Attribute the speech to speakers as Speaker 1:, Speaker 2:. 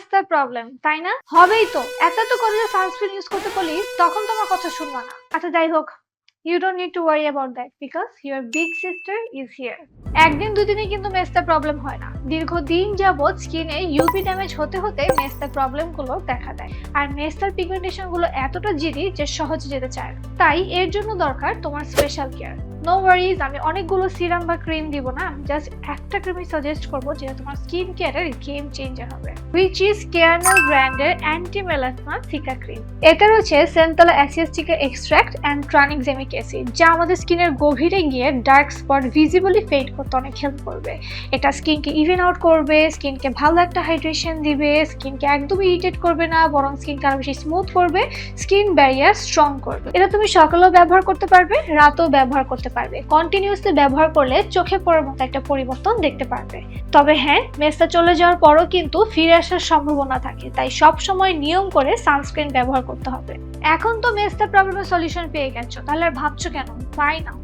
Speaker 1: মেস্তার problem, তাই না? হবেই তো, এত করে যে সানস্ক্রিন ইউজ করতে বলি তখন তোমার কথা শুনবা না। আচ্ছা যাই হোক, you don't need to worry about that because your big sister is here. একদিন দুদিনে কিন্তু মেস্তার প্রবলেম হয় না, দীর্ঘদিন যাবৎ স্কিনে ইউভি ড্যামেজ হতে হতে মেস্তার প্রবলেম গুলো দেখা দেয়। আর মেস্তার পিগমেন্টেশন গুলো এতটা জিরি যে সহজে যেতে চায় না, তাই এর জন্য দরকার তোমার স্পেশাল কেয়ার। নো ওয়ারিজ, আমি অনেকগুলো সিরাম বা ক্রিম দিব না, আমি জাস্ট একটা ক্রিমই সাজেস্ট করবো যেটা তোমার স্কিন কেয়ারের গেম চেঞ্জার হবে, হুইচ ইজ কেয়ারনেল ব্র্যান্ডের অ্যান্টি মেলাসমা সিকা ক্রিম। এতে রয়েছে সেন্টলা অ্যাসিয়াস্টিকা এক্সট্রাক্ট অ্যান্ড ট্রানিক্সামিক অ্যাসিড, যা আমাদের স্কিনের গভীরে গিয়ে ডার্ক স্পট ভিজিবলি ফেড করতে অনেক হেল্প করবে। এটা স্কিনকে ইভেন আউট করবে, স্কিনকে ভালো একটা হাইড্রেশন দিবে, স্কিনকে একদমই ইরিটেট করবে না, বরং স্কিনকে আরো বেশি স্মুথ করবে, স্কিন ব্যারিয়ার স্ট্রং করবে। এটা তুমি সকালেও ব্যবহার করতে পারবে, রাতেও ব্যবহার করতে পারবে। কন্টিনিউয়াসলি ব্যবহার করলে চোখে পড়ার মতো একটা পরিবর্তন দেখতে পারবে। তবে হ্যাঁ, মেস্তা চলে যাওয়ার পরও কিন্তু ফিরে আসার সম্ভাবনা থাকে, তাই সব সময় নিয়ম করে সানস্ক্রিন ব্যবহার করতে হবে। এখন তো মেস্তা প্রবলেমের সলিউশন পেয়ে গেছো, তাহলে আর ভাবছো কেন? বাই নাও।